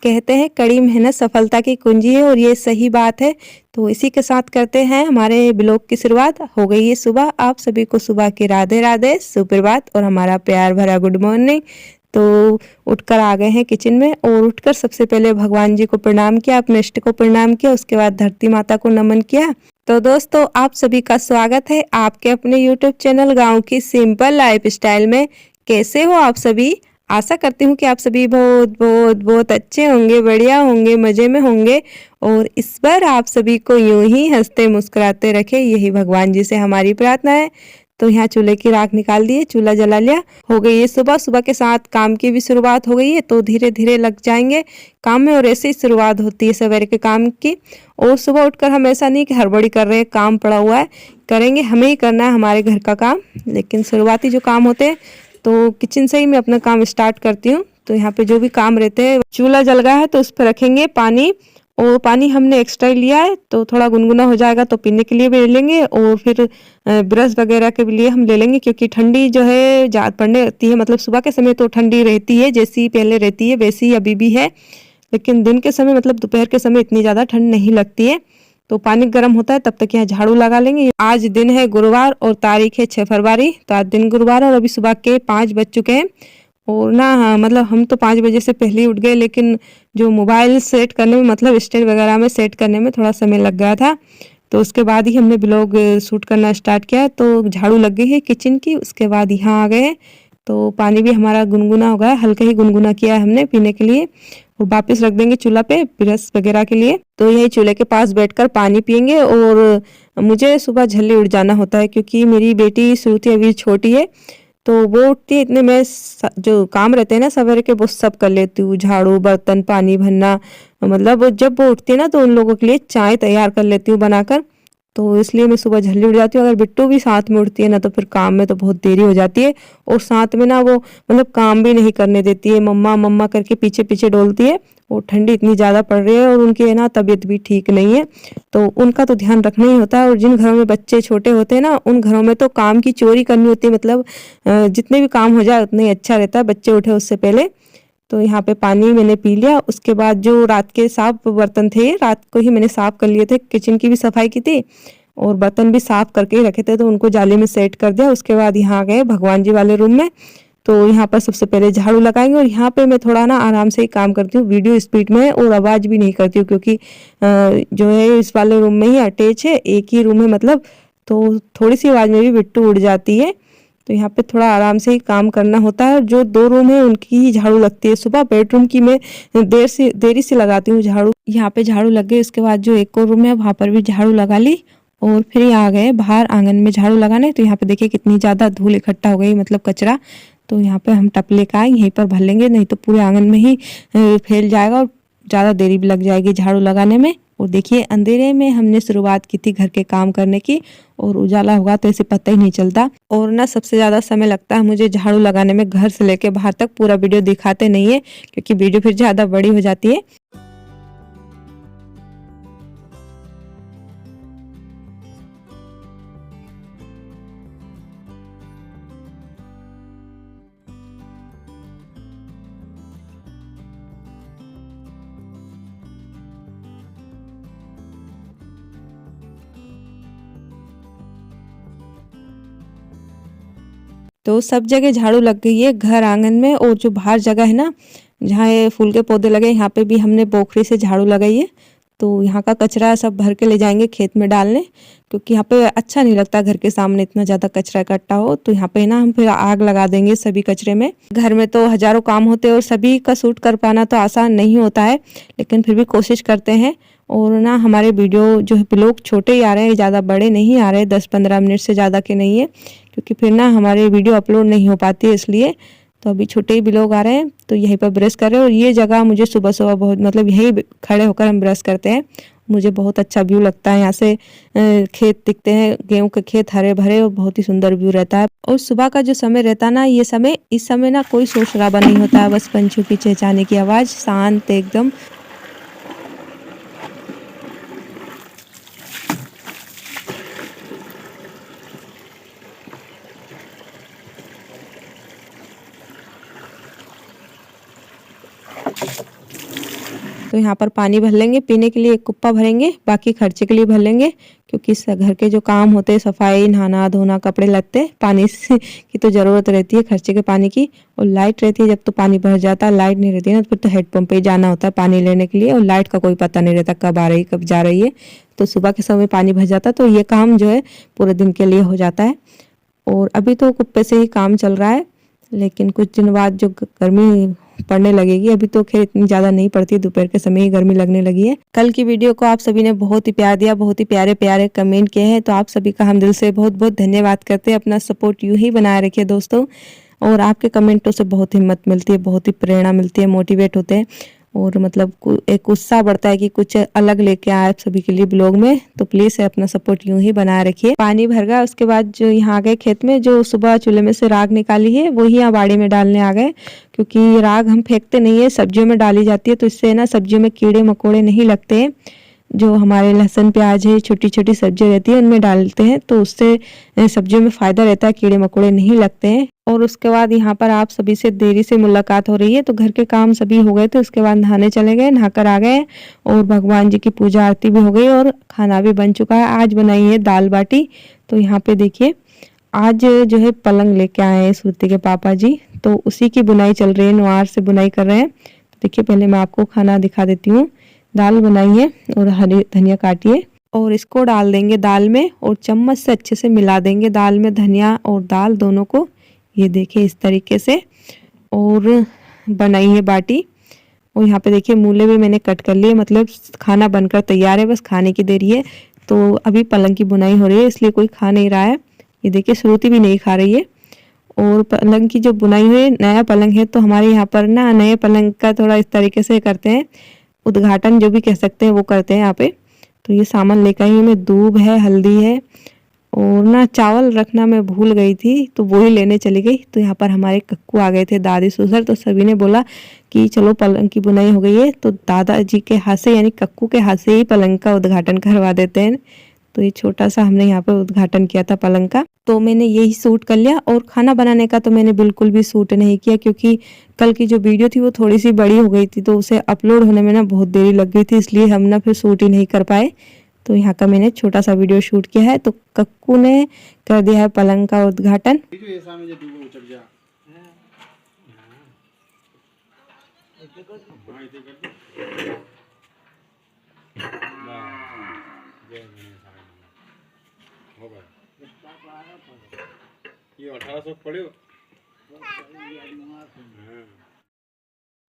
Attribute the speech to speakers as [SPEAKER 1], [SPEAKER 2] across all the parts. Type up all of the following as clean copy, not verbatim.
[SPEAKER 1] कहते हैं कड़ी मेहनत सफलता की कुंजी है और ये सही बात है। तो इसी के साथ करते हैं हमारे ब्लॉग की शुरुआत। हो गई है सुबह, आप सभी को सुबह की राधे राधे, सुप्रभात और हमारा प्यार भरा गुड मॉर्निंग। तो उठकर आ गए हैं किचन में और उठकर सबसे पहले भगवान जी को प्रणाम किया, अपने इष्ट को प्रणाम किया, उसके बाद धरती माता को नमन किया। तो दोस्तों आप सभी का स्वागत है आपके अपने यूट्यूब चैनल गाँव की सिंपल लाइफ स्टाइल में। कैसे हो आप सभी? आशा करती हूँ कि आप सभी बहुत बहुत बहुत अच्छे होंगे, बढ़िया होंगे, मज़े में होंगे और इस बार आप सभी को यूं ही हंसते मुस्कुराते रखे, यही भगवान जी से हमारी प्रार्थना है। तो यहाँ चूल्हे की राख निकाल दिए, चूल्हा जला लिया। हो गई है सुबह, सुबह के साथ काम की भी शुरुआत हो गई है। तो धीरे धीरे लग जाएंगे काम में और ऐसे ही शुरुआत होती है सवेरे के काम की। और सुबह उठकर हम ऐसा नहीं कि हड़बड़ी कर रहे हैं, काम पड़ा हुआ है, करेंगे, हमें ही करना है हमारे घर का काम। लेकिन शुरुआती जो काम होते हैं तो किचन से ही मैं अपना काम स्टार्ट करती हूँ। तो यहाँ पे जो भी काम रहते हैं, चूल्हा जल गया है तो उस पर रखेंगे पानी। और पानी हमने एक्स्ट्रा लिया है तो थोड़ा गुनगुना हो जाएगा तो पीने के लिए भी ले लेंगे और फिर ब्रश वगैरह के लिए हम ले लेंगे, क्योंकि ठंडी जो है ज़्यादा पड़ने लगती है। मतलब सुबह के समय तो ठंडी रहती है, जैसी पहले रहती है वैसी ही अभी भी है, लेकिन दिन के समय मतलब दोपहर के समय इतनी ज़्यादा ठंड नहीं लगती है। तो पानी गर्म होता है तब तक यहाँ झाड़ू लगा लेंगे। आज दिन है गुरुवार और तारीख है 6 फरवरी। तो आज दिन गुरुवार और अभी सुबह के 5 बज चुके हैं। और ना हाँ, मतलब हम तो 5 बजे से पहले ही उठ गए, लेकिन जो मोबाइल सेट करने में मतलब स्टैंड वगैरह में सेट करने में थोड़ा समय लग गया था। तो उसके बाद ही हमने ब्लॉग शूट करना स्टार्ट किया। तो झाड़ू लग गई है किचन की, उसके बाद यहाँ आ गए। तो पानी भी हमारा गुनगुना हो गया, हल्का ही गुनगुना किया है हमने पीने के लिए। और वापस रख देंगे चूल्हा पे ब्रश वगैरह के लिए। तो यही चूल्हे के पास बैठकर पानी पियेंगे। और मुझे सुबह जल्दी उठ जाना होता है, क्योंकि मेरी बेटी श्रुति अभी छोटी है। तो वो उठती है इतने में जो काम रहते हैं ना सवेरे के वो सब कर लेती हूँ, झाड़ू, बर्तन, पानी भरना। मतलब जब वो उठती है ना तो उन लोगों के लिए चाय तैयार कर लेती हूँ बनाकर। तो इसलिए मैं सुबह जल्दी उठ जाती हूँ। अगर बिट्टू भी साथ में उठती है ना तो फिर काम में तो बहुत देरी हो जाती है। और साथ में ना वो मतलब काम भी नहीं करने देती है, मम्मा मम्मा करके पीछे पीछे डोलती है। और ठंडी इतनी ज़्यादा पड़ रही है और उनकी है ना तबीयत भी ठीक नहीं है, तो उनका तो ध्यान रखना ही होता है। और जिन घरों में बच्चे छोटे होते हैं ना उन घरों में तो काम की चोरी करनी होती है। मतलब जितने भी काम हो जाए उतना ही अच्छा रहता है, बच्चे उठे उससे पहले। तो यहाँ पे पानी मैंने पी लिया। उसके बाद जो रात के साफ बर्तन थे रात को ही मैंने साफ कर लिए थे, किचन की भी सफाई की थी और बर्तन भी साफ करके ही रखे थे, तो उनको जाली में सेट कर दिया। उसके बाद यहाँ आ गए भगवान जी वाले रूम में। तो यहाँ पर सबसे पहले झाड़ू लगाएंगे और यहाँ पे मैं थोड़ा ना आराम से ही काम करती हूँ, वीडियो स्पीड में और आवाज़ भी नहीं करती हूँ, क्योंकि जो है इस वाले रूम में ही अटैच है, एक ही रूम है मतलब। तो थोड़ी सी आवाज़ में भी बिट्टू उड़ जाती है। तो यहाँ पे थोड़ा आराम से ही काम करना होता है। जो 2 रूम है उनकी ही झाड़ू लगती है। सुबह बेडरूम की मैं देरी से लगाती हूँ झाड़ू। यहाँ पे झाड़ू लग गई, उसके बाद जो एक और रूम है वहाँ पर भी झाड़ू लगा ली। और फिर आ गए बाहर आंगन में झाड़ू लगाने। तो यहाँ पे देखिए कितनी ज़्यादा धूल इकट्ठा हो गई, मतलब कचरा। तो यहाँ पे हम टपले का यहीं पर भर लेंगे, नहीं तो पूरे आंगन में ही फैल जाएगा और ज़्यादा देरी भी लग जाएगी झाड़ू लगाने में। और देखिए अंधेरे में हमने शुरुआत की थी घर के काम करने की, और उजाला होगा तो ऐसे पता ही नहीं चलता। और ना सबसे ज़्यादा समय लगता है मुझे झाड़ू लगाने में, घर से लेके बाहर तक। पूरा वीडियो दिखाते नहीं है क्योंकि वीडियो फिर ज़्यादा बड़ी हो जाती है। तो सब जगह झाड़ू लग गई है, घर आंगन में। और जो बाहर जगह है ना जहाँ ये फूल के पौधे लगे, यहाँ पे भी हमने बोखरी से झाड़ू लगाई है। तो यहाँ का कचरा सब भर के ले जाएंगे खेत में डालने, क्योंकि यहाँ पे अच्छा नहीं लगता घर के सामने इतना ज़्यादा कचरा इकट्ठा हो। तो यहाँ पे ना हम फिर आग लगा देंगे सभी कचरे में। घर में तो हजारों काम होते हैं और सभी का शूट कर पाना तो आसान नहीं होता है, लेकिन फिर भी कोशिश करते हैं। और ना हमारे वीडियो जो है ब्लॉग छोटे ही आ रहे हैं, ज़्यादा बड़े नहीं आ रहे, 10-15 मिनट से ज़्यादा के नहीं है, क्योंकि फिर ना हमारे वीडियो अपलोड नहीं हो पाती है इसलिए। तो अभी छोटे ही ब्लॉग आ रहे हैं। तो यहीं पर ब्रश कर रहे हैं और ये जगह मुझे सुबह सुबह बहुत, मतलब यहीं खड़े होकर हम ब्रश करते हैं। मुझे बहुत अच्छा व्यू लगता है, यहाँ से खेत दिखते हैं, गेहूं के खेत हरे भरे, और बहुत ही सुंदर व्यू रहता है। और सुबह का जो समय रहता है ना, ये समय, इस समय ना कोई शोर शराबा नहीं होता है, बस पंछियों की चहचहाने की आवाज़, शांत एकदम। तो यहाँ पर पानी भर लेंगे, पीने के लिए एक कुप्पा भरेंगे, बाकी खर्चे के लिए भर लेंगे, क्योंकि घर के जो काम होते हैं सफाई, नहाना धोना, कपड़े लत्ते, पानी की तो ज़रूरत रहती है, खर्चे के पानी की। और लाइट रहती है जब तो पानी भर जाता है, लाइट नहीं रहती है ना तो फिर तो हैंडपंप पे ही जाना होता है पानी लेने के लिए, और लाइट का कोई पता नहीं रहता कब आ रही कब जा रही है। तो सुबह के समय पानी भर जाता है तो ये काम जो है पूरे दिन के लिए हो जाता है। और अभी तो कुप्पे से ही काम चल रहा है, लेकिन कुछ दिन बाद जो गर्मी पड़ने लगेगी, अभी तो खैर इतनी ज़्यादा नहीं पड़ती, दोपहर के समय ही गर्मी लगने लगी है। कल की वीडियो को आप सभी ने बहुत ही प्यार दिया, बहुत ही प्यारे प्यारे कमेंट किए हैं, तो आप सभी का हम दिल से बहुत बहुत धन्यवाद करते हैं। अपना सपोर्ट यूं ही बनाए रखिए दोस्तों, और आपके कमेंटों से बहुत हिम्मत मिलती है, बहुत ही प्रेरणा मिलती है, मोटिवेट होते हैं, और मतलब एक उत्साह बढ़ता है कि कुछ अलग लेके आए आप सभी के लिए ब्लॉग में। तो प्लीज अपना सपोर्ट यूं ही बनाए रखिए। पानी भर गया, उसके बाद जो यहाँ आ गए खेत में, जो सुबह चूल्हे में से राख निकाली है वही यहाँ बाड़ी में डालने आ गए, क्योंकि राख हम फेंकते नहीं है, सब्जियों में डाली जाती है, तो इससे ना सब्जियों में कीड़े मकोड़े नहीं लगते हैं। जो हमारे लहसुन प्याज है, छोटी छोटी सब्जियां रहती है उनमें डालते हैं, तो उससे सब्जियों में फायदा रहता है, कीड़े मकोड़े नहीं लगते हैं। और उसके बाद यहाँ पर आप सभी से देरी से मुलाकात हो रही है, तो घर के काम सभी हो गए थे, उसके बाद नहाने चले गए, नहाकर आ गए, और भगवान जी की पूजा आरती भी हो गई और खाना भी बन चुका है। आज बनाई है दाल बाटी। तो यहाँ पे देखिए आज जो है पलंग लेके आए हैं श्रुति के पापा जी, तो उसी की बुनाई चल रही है, नुआर से बुनाई कर रहे हैं। तो देखिए पहले मैं आपको खाना दिखा देती हूँ। दाल बनाई है और हरी धनिया काटी है, और इसको डाल देंगे दाल में, और चम्मच से अच्छे से मिला देंगे दाल में धनिया और दाल दोनों को। ये देखिए इस तरीके से, और बनाई है बाटी। और यहाँ पे देखिए मूले भी मैंने कट कर लिए, मतलब खाना बनकर तैयार है, बस खाने की देरी है। तो अभी पलंग की बुनाई हो रही है, इसलिए कोई खा नहीं रहा है। ये देखिए श्रुति भी नहीं खा रही है। और पलंग की जो बुनाई हुई, नया पलंग है, तो हमारे यहाँ पर ना नए पलंग का थोड़ा इस तरीके से करते हैं, उद्घाटन जो भी कह सकते हैं वो करते हैं यहाँ पे। तो ये सामान लेकर आई, में दूब है, हल्दी है, और ना चावल रखना मैं भूल गई थी, तो वो ही लेने चली गई। तो यहाँ पर हमारे कक्कू आ गए थे, दादी ससुर, तो सभी ने बोला कि चलो पलंग की बुनाई हो गई है, तो दादाजी के हाथ से यानी कक्कू के हाथ से ही पलंग का उद्घाटन करवा देते हैं। तो ये छोटा सा हमने यहाँ पर उद्घाटन किया था पलंग का, तो मैंने यही शूट कर लिया। और खाना बनाने का तो मैंने बिल्कुल भी शूट नहीं किया, क्योंकि कल की जो वीडियो थी वो थोड़ी सी बड़ी हो गई थी, तो उसे अपलोड होने में ना बहुत देरी लग गई थी, इसलिए हम ना फिर शूट ही नहीं कर पाए। तो यहाँ का मैंने छोटा सा वीडियो शूट किया है। तो कक्कू ने कर दिया है पलंग का उद्घाटन।
[SPEAKER 2] ये 1800 पड़े।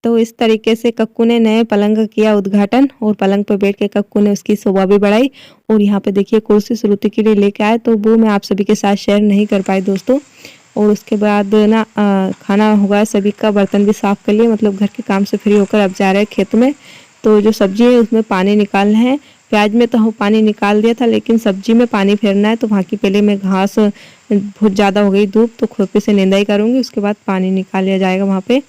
[SPEAKER 1] तो इस तरीके से कक्कू ने नए पलंग का किया उद्घाटन, और पलंग पर बैठ के कक्कू ने उसकी शोभा भी बढ़ाई। और यहाँ पे देखिए कुर्सी श्रुति के लिए लेके आए, तो वो मैं आप सभी के साथ शेयर नहीं कर पाई दोस्तों। और उसके बाद ना खाना होगा, सभी का बर्तन भी साफ कर लिए, मतलब घर के काम से फ्री होकर अब जा रहे हैं खेत में। तो जो सब्जी है उसमें पानी निकालना है, प्याज में तो पानी निकाल दिया था, लेकिन सब्जी में पानी फेरना है। तो वहाँ की पहले मैं घास बहुत ज़्यादा हो गई धूप, तो खुरपी से निंदाई करूँगी, उसके बाद पानी निकाल लिया जाएगा वहाँ पे।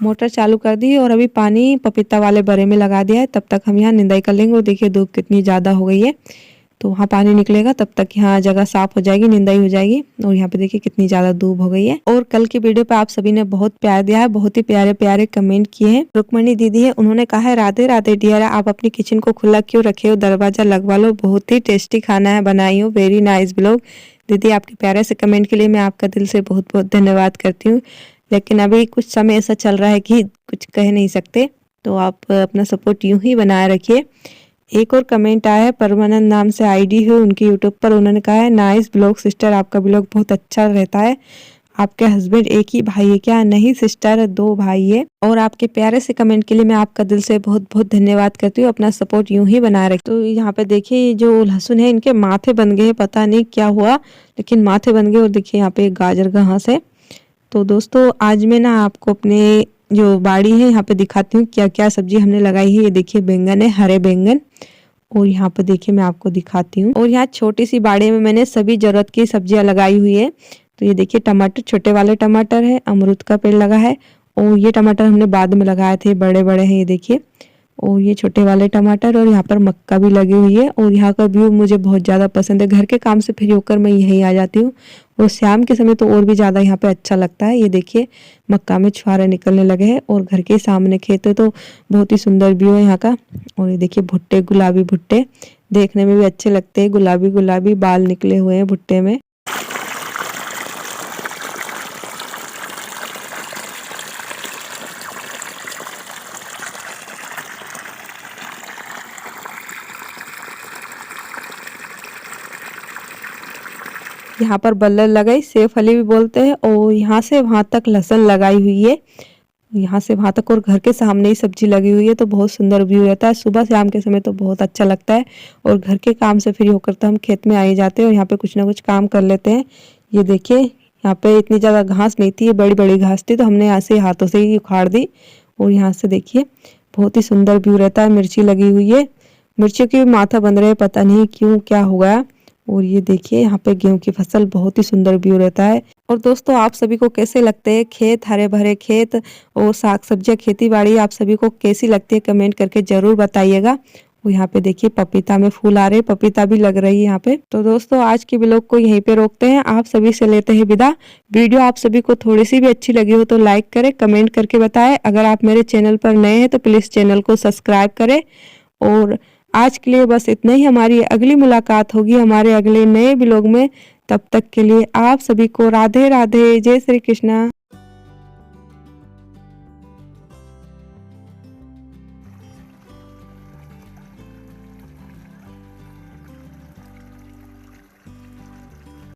[SPEAKER 1] मोटर चालू कर दी और अभी पानी पपीता वाले बड़े में लगा दिया है। तब तक हम यहाँ निंदाई कर लेंगे। और देखिए धूप कितनी ज़्यादा हो गई है, तो वहाँ पानी निकलेगा, तब तक यहाँ जगह साफ हो जाएगी, निंदाई हो जाएगी। और यहाँ पे देखिए कितनी ज़्यादा धूप हो गई है। और कल की वीडियो पे आप सभी ने बहुत प्यार दिया है, बहुत ही प्यारे प्यारे कमेंट किए हैं। रुक्मणी दीदी है, उन्होंने कहा है राधे राधे डियर, आप अपनी किचन को खुला क्यों रखे हो, दरवाजा लगवा लो, बहुत ही टेस्टी खाना है बनाई हो, वेरी नाइस ब्लॉग। दीदी आपके प्यारे से कमेंट के लिए मैं आपका दिल से बहुत बहुत धन्यवाद करती हूँ। लेकिन अभी कुछ समय ऐसा चल रहा है कि कुछ कह नहीं सकते, तो आप अपना सपोर्ट यूं ही बनाए रखिए। एक और कमेंट आया है, परमानंद नाम से आईडी है उनकी यूट्यूब पर, उन्होंने कहा है नाइस ब्लॉग सिस्टर, आपका ब्लॉग बहुत अच्छा रहता है। आपके हस्बैंड एक ही भाई है क्या? नहीं सिस्टर, 2 भाई है। और आपके प्यारे से कमेंट के लिए मैं आपका दिल से बहुत बहुत धन्यवाद करती हूँ। अपना सपोर्ट यूं ही बनाए रखें। तो यहाँ पे देखिए जो लहसुन है इनके माथे बन गए, पता नहीं क्या हुआ, लेकिन माथे बन गए। और देखिए यहाँ पे गाजर घास है, तो दोस्तों आज मैं ना आपको अपने जो बाड़ी है यहाँ पे दिखाती हूँ क्या क्या सब्जी हमने लगाई है। ये देखिए बैंगन है, हरे बैंगन। और यहाँ पे देखिए मैं आपको दिखाती हूँ। और यहाँ छोटी सी बाड़ी में मैंने सभी जरूरत की सब्जियां लगाई हुई है। तो ये देखिए टमाटर, छोटे वाले टमाटर है, अमरूद का पेड़ लगा है। और ये टमाटर हमने बाद में लगाए थे, बड़े बड़े हैं ये देखिए। और ये छोटे वाले टमाटर, और यहाँ पर मक्का भी लगी हुई है। और यहाँ का व्यू मुझे बहुत ज़्यादा पसंद है। घर के काम से फ्री होकर मैं यहीं आ जाती हूँ, और शाम के समय तो और भी ज़्यादा यहाँ पे अच्छा लगता है। ये देखिए मक्का में छुहारे निकलने लगे हैं, और घर के सामने खेत है तो बहुत ही सुंदर व्यू है यहाँ का। और ये देखिए भुट्टे, गुलाबी भुट्टे देखने में भी अच्छे लगते हैं, गुलाबी गुलाबी बाल निकले हुए हैं भुट्टे में। यहाँ पर बल्लर लगाई, सेवफली भी बोलते हैं। और यहाँ से वहाँ तक लहसुन लगाई हुई है, यहाँ से वहाँ तक। और घर के सामने ही सब्जी लगी हुई है, तो बहुत सुंदर व्यू रहता है। सुबह शाम के समय तो बहुत अच्छा लगता है। और घर के काम से फ्री होकर तो हम खेत में आ ही जाते हैं, और यहाँ पे कुछ ना कुछ काम कर लेते हैं। ये देखिए यहाँ पे इतनी ज़्यादा घास नहीं थी, ये बड़ी बड़ी घास थी, तो हमने यहाँ से हाथों से ही उखाड़ दी। और यहाँ से देखिए बहुत ही सुंदर व्यू रहता है। मिर्ची लगी हुई है, मिर्चियों के माथा बन रहे हैं, पता नहीं क्यों क्या हो गया। और ये देखिए यहाँ पे गेहूं की फसल, बहुत ही सुंदर व्यू रहता है। और दोस्तों आप सभी को कैसे लगते हैं खेत, हरे भरे खेत और साग सब्जियां, खेती बाड़ी आप सभी को कैसी लगती है कमेंट करके जरूर बताइएगा। और यहाँ पे देखिए पपीता में फूल आ रहे, पपीता भी लग रही है यहाँ पे। तो दोस्तों आज की व्लॉग को यहीं पे रोकते हैं, आप सभी से लेते हैं विदा। वीडियो आप सभी को थोड़ी सी भी अच्छी लगी हो तो लाइक करें, कमेंट करके बताएं। अगर आप मेरे चैनल पर नए हैं तो प्लीज चैनल को सब्सक्राइब करें। और आज के लिए बस इतना ही। हमारी अगली मुलाकात होगी हमारे अगले नए व्लॉग में। तब तक के लिए आप सभी को राधे राधे, जय श्री कृष्णा।